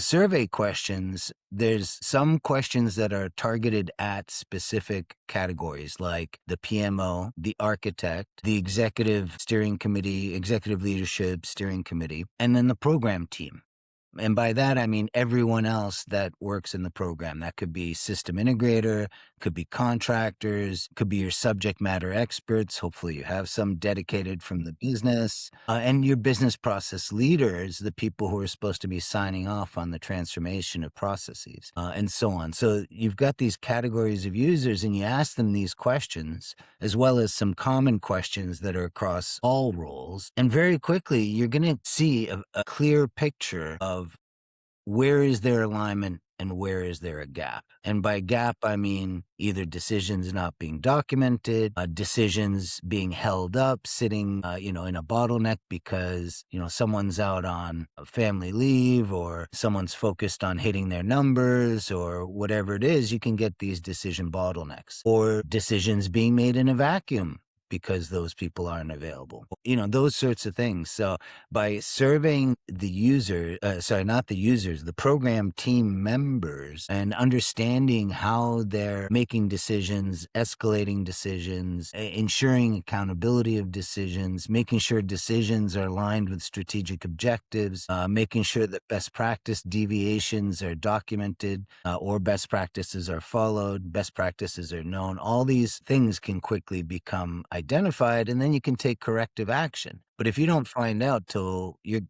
survey questions, there's some questions that are targeted at specific categories like the PMO, the architect, the executive steering committee, executive leadership steering committee, and then the program team. And by that, I mean everyone else that works in the program. That could be system integrator, could be contractors, could be your subject matter experts. Hopefully you have some dedicated from the business, and your business process leaders, the people who are supposed to be signing off on the transformation of processes, and so on. So you've got these categories of users and you ask them these questions, as well as some common questions that are across all roles. And very quickly, you're going to see a clear picture of where is their alignment and where is there a gap. And by gap, I mean either decisions not being documented, decisions being held up, sitting, in a bottleneck because, someone's out on a family leave or someone's focused on hitting their numbers or whatever it is. You can get these decision bottlenecks or decisions being made in a vacuum because those people aren't available, those sorts of things. So by surveying the the program team members and understanding how they're making decisions, escalating decisions, ensuring accountability of decisions, making sure decisions are aligned with strategic objectives, making sure that best practice deviations are documented or best practices are followed, best practices are known. All these things can quickly become identified, and then you can take corrective action. But if you don't find out till you're,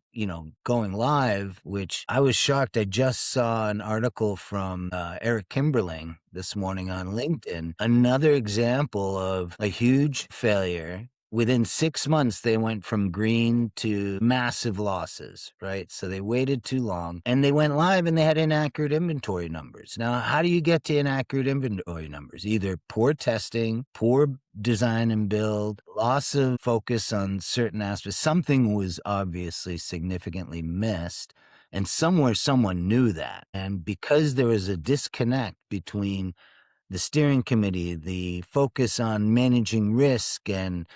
going live, which I was shocked. I just saw an article from Eric Kimberling this morning on LinkedIn, another example of a huge failure. Within 6 months, they went from green to massive losses, right? So they waited too long and they went live and they had inaccurate inventory numbers. Now, how do you get to inaccurate inventory numbers? Either poor testing, poor design and build, loss of focus on certain aspects. Something was obviously significantly missed. And somewhere someone knew that. And because there was a disconnect between the steering committee, the focus on managing risk and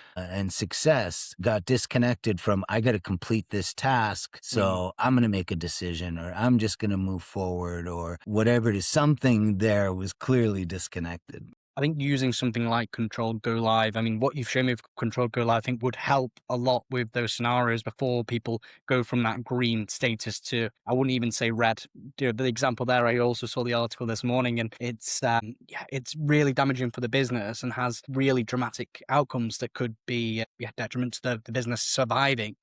success got disconnected from, I got to complete this task, so I'm going to make a decision, or I'm just going to move forward, or whatever it is. Something there was clearly disconnected. I think using something like ControlledGo-Live, I mean, what you've shown me with ControlledGo-Live, I think would help a lot with those scenarios before people go from that green status to, I wouldn't even say red. The example there, I also saw the article this morning, and it's really damaging for the business and has really dramatic outcomes that could be detriment to the business surviving.